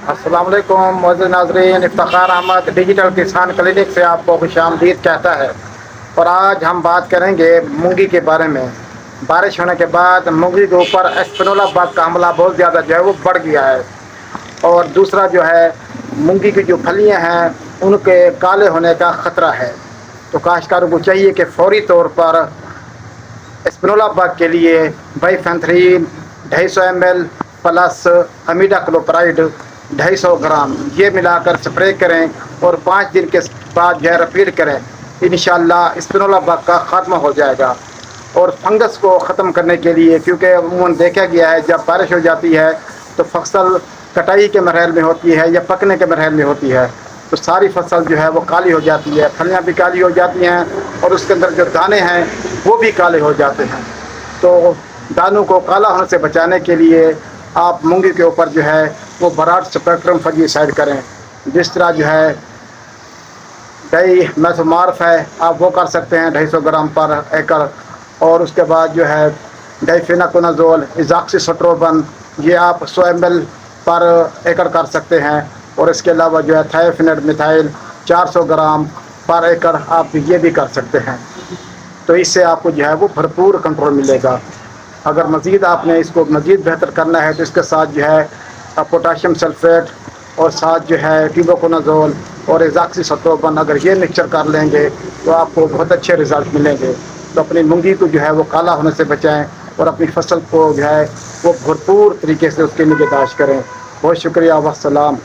السلام علیکم معزز ناظرین، افتخار احمد ڈیجیٹل کسان کلینک سے آپ کو خوش آمدید کہتا ہے۔ اور آج ہم بات کریں گے مونگی کے بارے میں۔ بارش ہونے کے بعد مونگی کے اوپر اسپنولا بگ کا حملہ بہت زیادہ جو ہے وہ بڑھ گیا ہے، اور دوسرا جو ہے مونگی کی جو پھلیاں ہیں ان کے کالے ہونے کا خطرہ ہے۔ تو کاشتکاروں کو چاہیے کہ فوری طور پر اسپنولا بگ کے لیے بائیفینتھرین 250 ml پلس امیڈا کلوپرائڈ 250 گرام یہ ملا کر سپرے کریں، اور 5 دن کے بعد جو ہے رپیٹ کریں۔ انشاءاللہ اسپنولا بگ کا خاتمہ ہو جائے گا۔ اور فنگس کو ختم کرنے کے لیے، کیونکہ عموماً دیکھا گیا ہے جب بارش ہو جاتی ہے تو فصل کٹائی کے مراحل میں ہوتی ہے یا پکنے کے مراحل میں ہوتی ہے، تو ساری فصل جو ہے وہ کالی ہو جاتی ہے، پھلیاں بھی کالی ہو جاتی ہیں، اور اس کے اندر جو دانے ہیں وہ بھی کالے ہو جاتے ہیں۔ تو دانوں کو کالا ہونے سے بچانے کے لیے آپ مونگی کے اوپر جو ہے وہ براڈ اسپیکٹرم فنگی سائڈ کریں، جس طرح جو ہے ڈائی میتھومارف ہے آپ وہ کر سکتے ہیں 250 گرام پر ایکڑ، اور اس کے بعد جو ہے ڈائفیناکونازول ایزاکسی سٹروبن یہ آپ 100 ml پر ایکڑ کر سکتے ہیں، اور اس کے علاوہ جو ہے تھائیوفینیڈ میتھائل 400 گرام پر ایکڑ آپ یہ بھی کر سکتے ہیں۔ تو اس سے آپ کو جو ہے وہ بھرپور کنٹرول ملے گا۔ اگر مزید آپ نے اس کو مزید بہتر کرنا ہے تو اس کے ساتھ جو ہے پوٹاشیم سلفیٹ اور ساتھ جو ہے ٹیبوکونازول اور ایزاکسی سٹروبن اگر یہ مکسچر کر لیں گے تو آپ کو بہت اچھے رزلٹ ملیں گے۔ تو اپنی مونگی کو جو ہے وہ کالا ہونے سے بچائیں، اور اپنی فصل کو جو ہے وہ بھرپور طریقے سے اس کی نگہداشت کریں۔ بہت شکریہ، والسلام۔